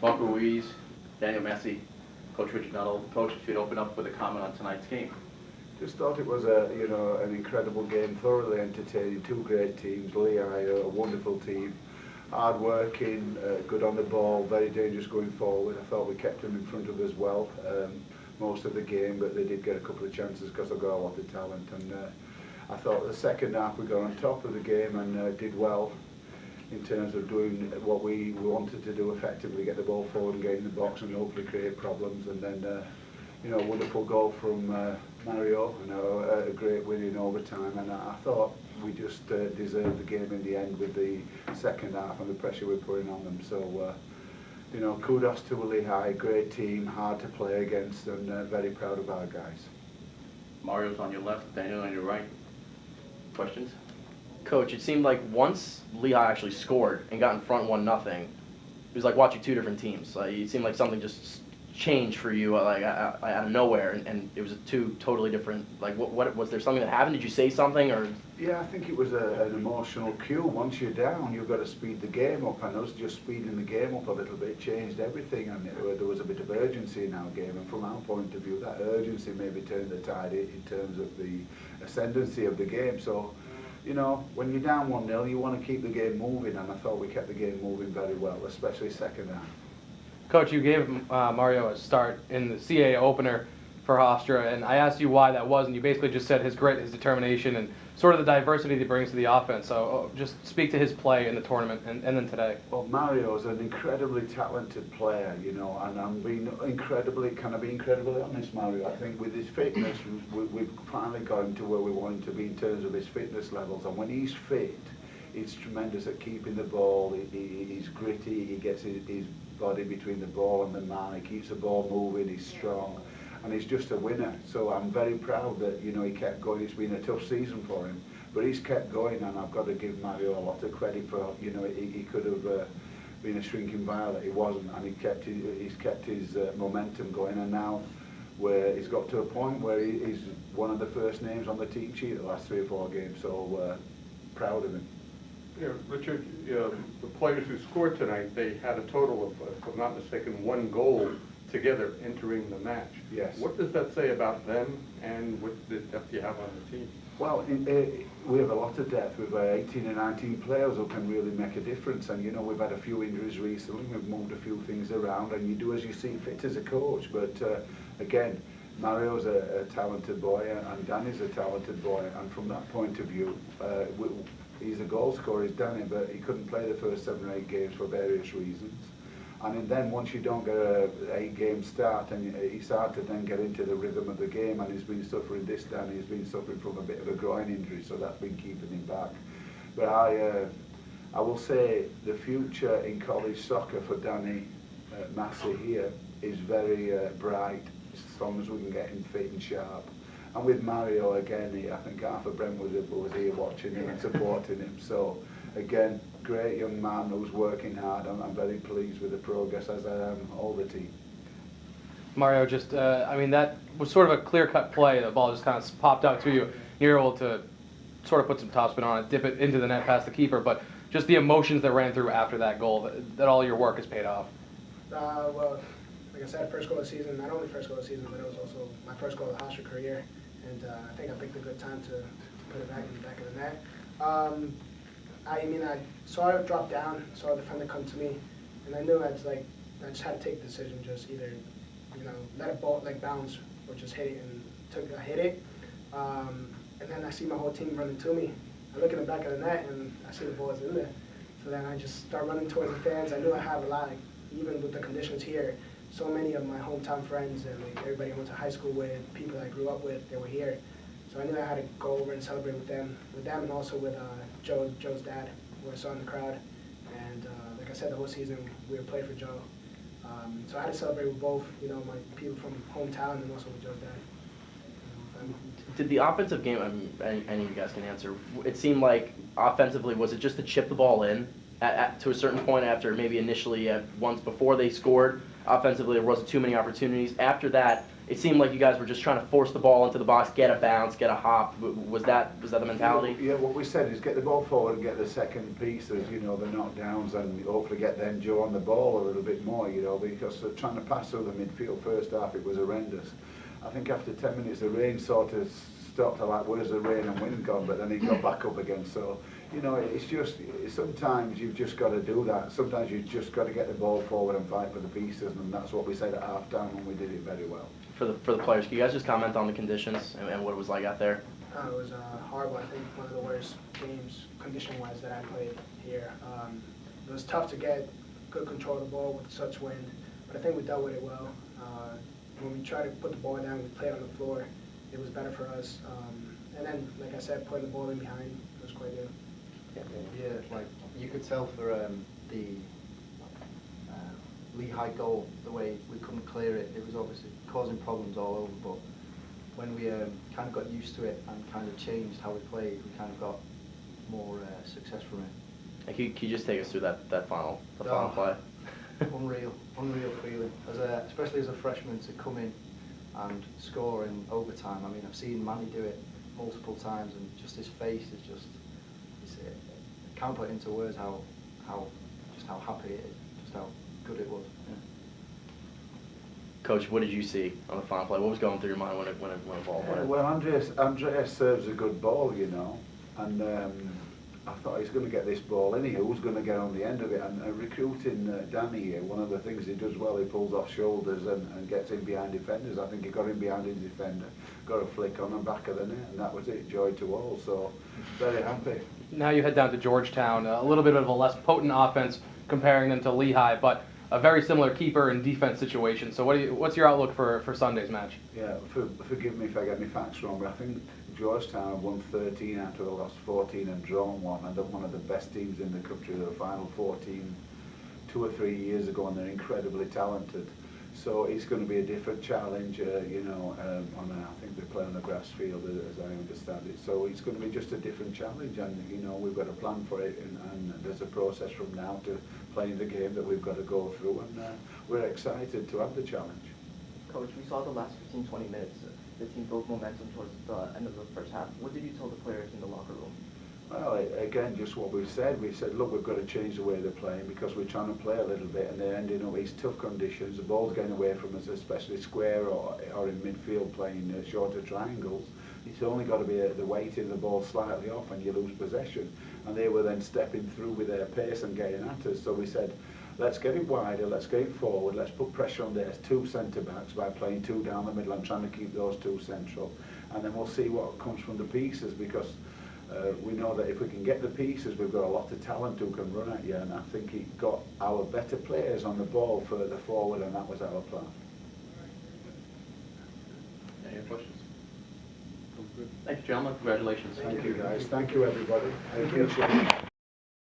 Mark Ruiz, Daniel Massey, Coach Richard Nuttall. Coach, if you'd open up with a comment on tonight's game. Just thought it was an incredible game, thoroughly entertaining. Two great teams. Lehigh, a wonderful team, hard working, good on the ball, very dangerous going forward. I thought we kept them in front of us well most of the game, but they did get a couple of chances because they've got a lot of talent. And I thought the second half we got on top of the game and did well in terms of doing what we wanted to do effectively, get the ball forward and get in the box and hopefully create problems. And then a wonderful goal from Mario, a great win in overtime. And I thought we just deserved the game in the end with the second half and the pressure we're putting on them. So kudos to Lehigh, great team, hard to play against, and very proud of our guys. Mario's on your left, Daniel on your right. Questions? Coach, it seemed like once Lehigh actually scored and got in front 1-0, it was like watching two different teams. It seemed like something just changed for you, like out of nowhere, and it was two totally different. Like, what was there something that happened? Did you say something, or? Yeah, I think it was an emotional cue. Once you're down, you've got to speed the game up, and us just speeding the game up a little bit changed everything, and there was a bit of urgency in our game. And from our point of view, that urgency maybe turned the tide in terms of the ascendancy of the game. So, when you're down 1-0, you want to keep the game moving, and I thought we kept the game moving very well, especially second half. Coach, you gave Mario a start in the CAA opener for Hofstra, and I asked you why that was, and you basically just said his grit, his determination, and sort of the diversity that he brings to the offense. So just speak to his play in the tournament and then today. Well, Mario is an incredibly talented player, and I'm being incredibly honest, Mario. I think with his fitness, we've finally got him to where we want him to be in terms of his fitness levels, and when he's fit, he's tremendous at keeping the ball. He's gritty, he gets his body between the ball and the man, he keeps the ball moving, he's strong, and he's just a winner. So I'm very proud that he kept going. It's been a tough season for him, but he's kept going, and I've got to give Mario a lot of credit for he could have been a shrinking violet. He wasn't, and he's kept his momentum going, and now where he's got to a point where he's one of the first names on the team sheet the last 3 or 4 games. So proud of him. Yeah, Richard, the players who scored tonight, they had a total of, if I'm not mistaken, 1 goal together entering the match. Yes. What does that say about them and what the depth you have on the team? Well, we have a lot of depth. We've 18 and 19 players who can really make a difference. And, we've had a few injuries recently. We've moved a few things around, and you do as you see fit as a coach. But, again, Mario's a talented boy, and Danny's a talented boy. And from that point of view, he's a goal scorer, he's Danny, but he couldn't play the first 7 or 8 games for various reasons. And then once you don't get a 8-game start, and he started to then get into the rhythm of the game, and he's been suffering this, Danny, he's been suffering from a bit of a groin injury, so that's been keeping him back. But I will say the future in college soccer for Danny Massey here is very bright, as long as we can get him fit and sharp. And with Mario, again, I think Arthur Brent was here watching him and supporting him. So, again, great young man who's working hard, and I'm very pleased with the progress, as I am all the team. Mario, that was sort of a clear-cut play. The ball just kind of popped out to you. You're able to sort of put some topspin on it, dip it into the net past the keeper, but just the emotions that ran through after that goal, that all your work has paid off. Well, like I said, first goal of the season, not only first goal of the season, but it was also my first goal of the Hofstra career. And I think I picked a good time to put it back in the back of the net. I saw it drop down, saw a defender come to me, and I knew I just had to take the decision, just either, let it ball bounce or just hit it, and I hit it. And then I see my whole team running to me. I look in the back of the net and I see the ball is in there. So then I just start running towards the fans. I knew I have a lot, even with the conditions here. So many of my hometown friends and everybody I went to high school with, people I grew up with, they were here. So I knew I had to go over and celebrate with them and also with Joe's dad, who I saw in the crowd. And like I said, the whole season we would play for Joe. So I had to celebrate with both, my people from hometown and also with Joe's dad. Did the offensive game, any of you guys can answer, it seemed like offensively, was it just to chip the ball in to a certain point after maybe initially once before they scored? Offensively, there wasn't too many opportunities. After that, it seemed like you guys were just trying to force the ball into the box, get a bounce, get a hop. Was that the mentality? Yeah, what we said is get the ball forward and get the second pieces, you know, the knockdowns, and hopefully get them Joe on the ball a little bit more, you know, because trying to pass through the midfield first half, it was horrendous. I think after 10 minutes the rain sort of stopped. I like, where's the rain and wind gone? But then it got back up again. So, you know, it's just, sometimes you've just got to do that. Sometimes you've just got to get the ball forward and fight for the pieces, and that's what we said at half-time, and we did it very well. For the players, can you guys just comment on the conditions and what it was like out there? It was horrible. I think one of the worst games, condition-wise, that I played here. It was tough to get good control of the ball with such wind, but I think we dealt with it well. When we tried to put the ball down, we played on the floor. It was better for us. And then, like I said, putting the ball in behind was quite good. Yeah, like you could tell for the Lehigh goal, the way we couldn't clear it, it was obviously causing problems all over, but when we kind of got used to it and kind of changed how we played, we kind of got more success from it. And can you just take us through that final Oh. play? Unreal feeling, especially as a freshman, to come in and score in overtime. I mean, I've seen Manny do it multiple times, and just his face is just, I can't put into words how happy it is, just how good it was. Yeah. Coach, what did you see on the final play? What was going through your mind when it ball went in? Well, Andreas serves a good ball, you know, and I thought he's going to get this ball in here. Who's going to get on the end of it? And recruiting Danny here, one of the things he does well, he pulls off shoulders and gets in behind defenders. I think he got in behind his defender, got a flick on the back of the net, and that was it. Joy to all. So very happy. Now you head down to Georgetown, a little bit of a less potent offense comparing them to Lehigh, but a very similar keeper and defense situation. So what's your outlook for Sunday's match? Yeah, forgive me if I get my facts wrong, but I think Georgetown have won 13 out of the last 14 and drawn one, and they're one of the best teams in the country. They were final 14 2 or 3 years ago, and they're incredibly talented. So it's going to be a different challenge, you know, I think they play on a grass field, as I understand it. So it's going to be just a different challenge, and, you know, we've got a plan for it, and there's a process from now to playing the game that we've got to go through, and we're excited to have the challenge. Coach, we saw the last 15-20 minutes, the team built momentum towards the end of the first half. What did you tell the players in the locker room? Well, again, just what we've said. We said, look, we've got to change the way they're playing because we're trying to play a little bit, and they're ending up these tough conditions. The ball's getting away from us, especially square or in midfield playing shorter triangles. It's only got to be the weight in the ball slightly off and you lose possession. And they were then stepping through with their pace and getting at us. So we said, let's get it wider, let's get it forward, let's put pressure on theirs, 2 centre-backs by playing 2 down the middle and trying to keep those 2 central. And then we'll see what comes from the pieces, because we know that if we can get the pieces, we've got a lot of talent who can run at you, and I think he got our better players on the ball further forward, and that was our plan. Any other questions? Thank you, gentlemen. Congratulations. Thank you, guys. Thank you, everybody. Thank you.